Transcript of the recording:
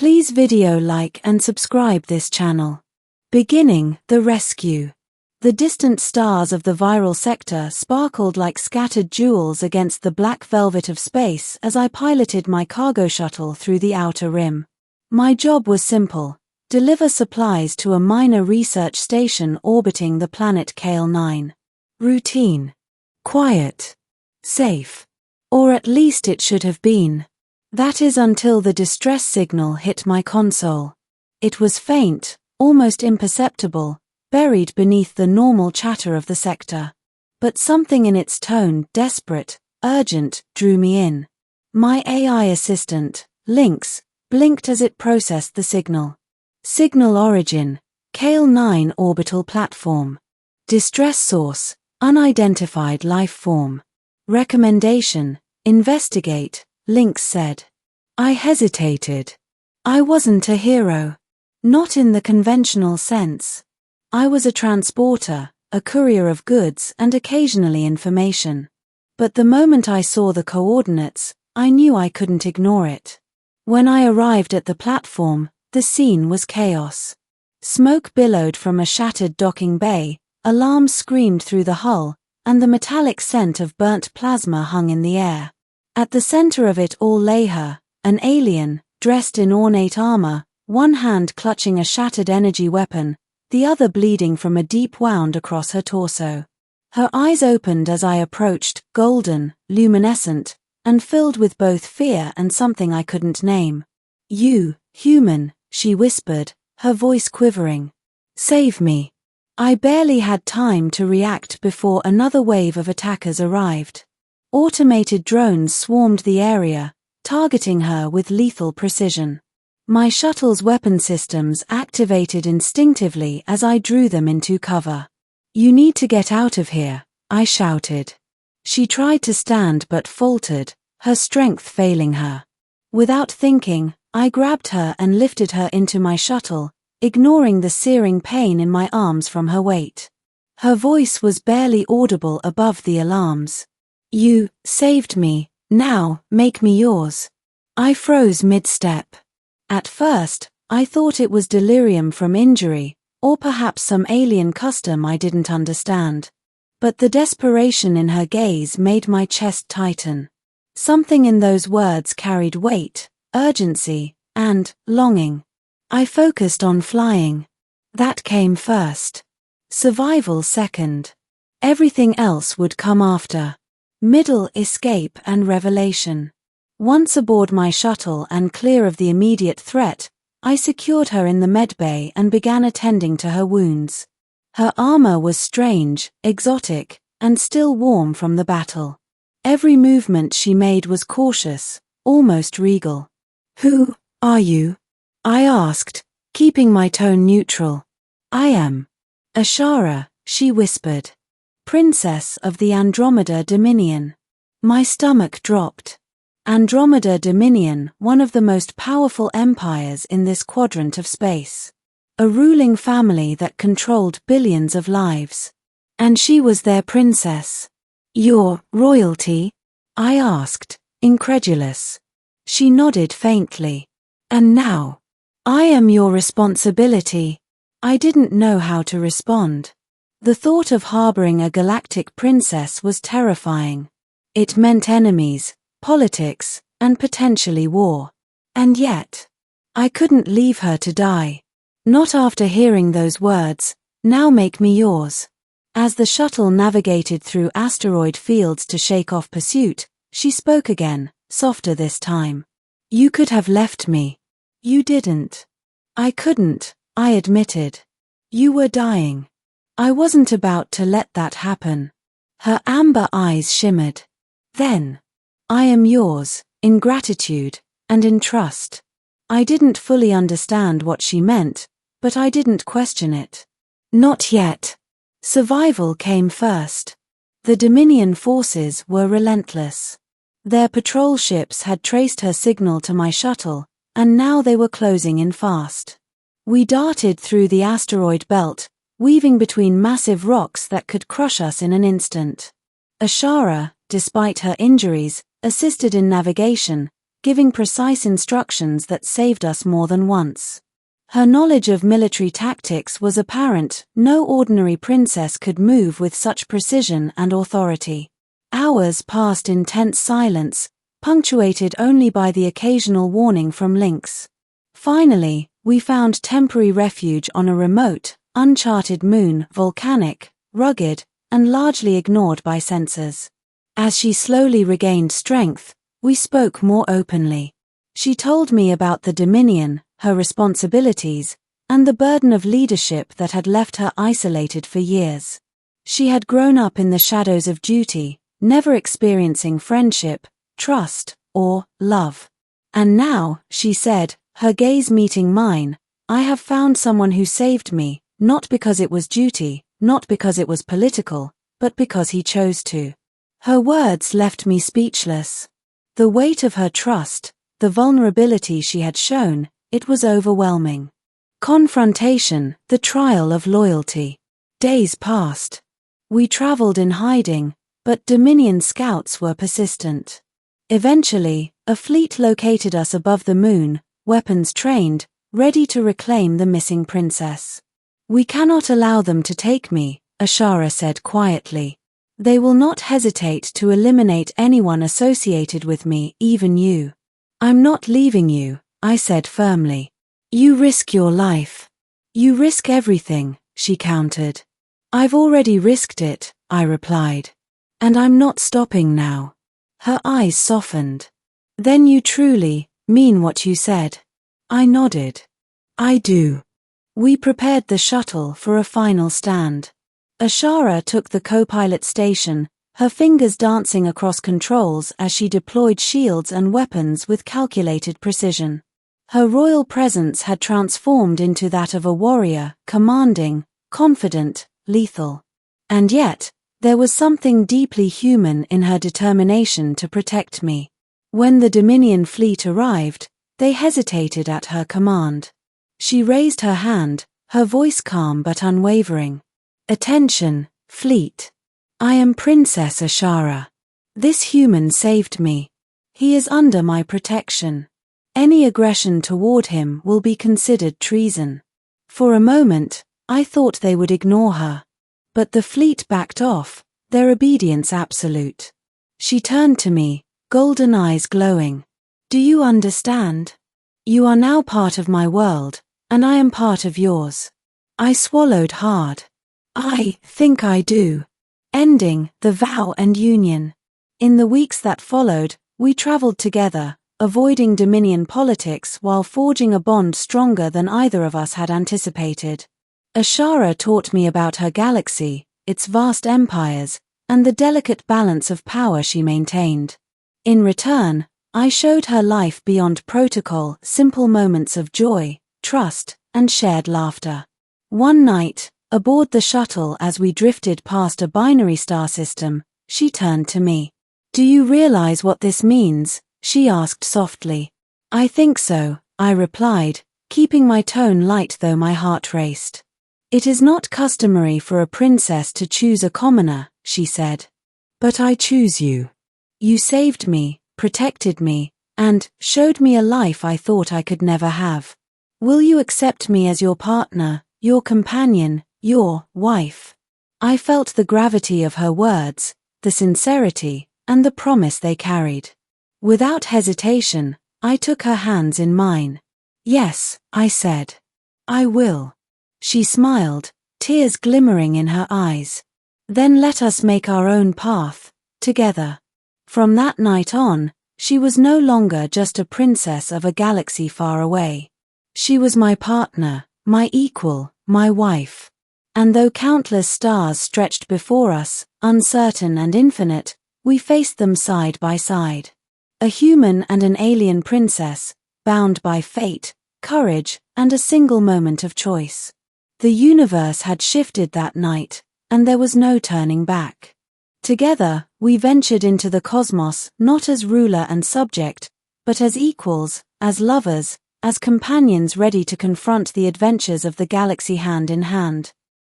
Please video like and subscribe this channel. Beginning, the rescue. The distant stars of the viral sector sparkled like scattered jewels against the black velvet of space as I piloted my cargo shuttle through the outer rim. My job was simple: deliver supplies to a minor research station orbiting the planet Kale 9. Routine. Quiet. Safe. Or at least it should have been. That is until the distress signal hit my console. It was faint, almost imperceptible, buried beneath the normal chatter of the sector. But something in its tone, desperate, urgent, drew me in. My AI assistant, Lynx, blinked as it processed the signal. Signal origin: Kale 9 orbital platform. Distress source: unidentified life form. Recommendation: investigate, Lynx said. I hesitated. I wasn't a hero. Not in the conventional sense. I was a transporter, a courier of goods and occasionally information. But the moment I saw the coordinates, I knew I couldn't ignore it. When I arrived at the platform, the scene was chaos. Smoke billowed from a shattered docking bay, alarms screamed through the hull, and the metallic scent of burnt plasma hung in the air. At the center of it all lay her, an alien, dressed in ornate armor, one hand clutching a shattered energy weapon, the other bleeding from a deep wound across her torso. Her eyes opened as I approached, golden, luminescent, and filled with both fear and something I couldn't name. "You, human," she whispered, her voice quivering. "Save me." I barely had time to react before another wave of attackers arrived. Automated drones swarmed the area, targeting her with lethal precision. My shuttle's weapon systems activated instinctively as I drew them into cover. "You need to get out of here," I shouted. She tried to stand but faltered, her strength failing her. Without thinking, I grabbed her and lifted her into my shuttle, ignoring the searing pain in my arms from her weight. Her voice was barely audible above the alarms. "You saved me, now make me yours." I froze mid-step. At first, I thought it was delirium from injury, or perhaps some alien custom I didn't understand. But the desperation in her gaze made my chest tighten. Something in those words carried weight, urgency, and longing. I focused on flying. That came first. Survival second. Everything else would come after. Middle, escape and revelation. Once aboard my shuttle and clear of the immediate threat, I secured her in the medbay and began attending to her wounds. Her armor was strange, exotic, and still warm from the battle. Every movement she made was cautious, almost regal. "Who are you?" I asked, keeping my tone neutral. "I am Ashara," she whispered. "Princess of the Andromeda Dominion." My stomach dropped. Andromeda Dominion, one of the most powerful empires in this quadrant of space. A ruling family that controlled billions of lives. And she was their princess. "Your royalty?" I asked, incredulous. She nodded faintly. "And now, I am your responsibility." I didn't know how to respond. The thought of harboring a galactic princess was terrifying. It meant enemies, politics, and potentially war. And yet, I couldn't leave her to die. Not after hearing those words, "Now make me yours." As the shuttle navigated through asteroid fields to shake off pursuit, she spoke again, softer this time. "You could have left me. You didn't." "I couldn't," I admitted. "You were dying. I wasn't about to let that happen." Her amber eyes shimmered. "Then, I am yours, in gratitude, and in trust." I didn't fully understand what she meant, but I didn't question it. Not yet. Survival came first. The Dominion forces were relentless. Their patrol ships had traced her signal to my shuttle, and now they were closing in fast. We darted through the asteroid belt, weaving between massive rocks that could crush us in an instant. Ashara, despite her injuries, assisted in navigation, giving precise instructions that saved us more than once. Her knowledge of military tactics was apparent. No ordinary princess could move with such precision and authority. Hours passed in tense silence, punctuated only by the occasional warning from lynx. Finally, we found temporary refuge on a remote, uncharted moon, volcanic, rugged, and largely ignored by sensors. As she slowly regained strength, we spoke more openly. She told me about the Dominion, her responsibilities, and the burden of leadership that had left her isolated for years. She had grown up in the shadows of duty, never experiencing friendship, trust, or love. And now, she said, her gaze meeting mine, I have found someone who saved me, not because it was duty, not because it was political, but because he chose to. Her words left me speechless. The weight of her trust, the vulnerability she had shown, it was overwhelming. Confrontation, the trial of loyalty. Days passed. We traveled in hiding, but Dominion scouts were persistent. Eventually, a fleet located us above the moon, weapons trained, ready to reclaim the missing princess. We cannot allow them to take me, Ashara said quietly. They will not hesitate to eliminate anyone associated with me, even you. I'm not leaving you, I said firmly. You risk your life. You risk everything, she countered. I've already risked it, I replied. And I'm not stopping now. Her eyes softened. Then you truly mean what you said? I nodded. I do. We prepared the shuttle for a final stand. Ashara took the co-pilot station, her fingers dancing across controls as she deployed shields and weapons with calculated precision. Her royal presence had transformed into that of a warrior, commanding, confident, lethal. And yet, there was something deeply human in her determination to protect me. When the Dominion fleet arrived, they hesitated at her command. She raised her hand, her voice calm but unwavering. Attention, fleet. I am Princess Ashara. This human saved me. He is under my protection. Any aggression toward him will be considered treason. For a moment, I thought they would ignore her. But the fleet backed off, their obedience absolute. She turned to me, golden eyes glowing. Do you understand? You are now part of my world, and I am part of yours. I swallowed hard. I think I do. Ending the vow and union. In the weeks that followed, we traveled together, avoiding Dominion politics while forging a bond stronger than either of us had anticipated. Ashara taught me about her galaxy, its vast empires, and the delicate balance of power she maintained. In return, I showed her life beyond protocol, simple moments of joy, trust, and shared laughter. One night, aboard the shuttle as we drifted past a binary star system, she turned to me. Do you realize what this means? She asked softly. I think so, I replied, keeping my tone light though my heart raced. It is not customary for a princess to choose a commoner, she said. But I choose you. You saved me, protected me, and showed me a life I thought I could never have. Will you accept me as your partner, your companion, your wife? I felt the gravity of her words, the sincerity, and the promise they carried. Without hesitation, I took her hands in mine. Yes, I said. I will. She smiled, tears glimmering in her eyes. Then let us make our own path, together. From that night on, she was no longer just a princess of a galaxy far away. She was my partner, my equal, my wife. And though countless stars stretched before us, uncertain and infinite, we faced them side by side. A human and an alien princess, bound by fate, courage, and a single moment of choice. The universe had shifted that night, and there was no turning back. Together, we ventured into the cosmos not as ruler and subject, but as equals, as lovers, as companions ready to confront the adventures of the galaxy hand in hand.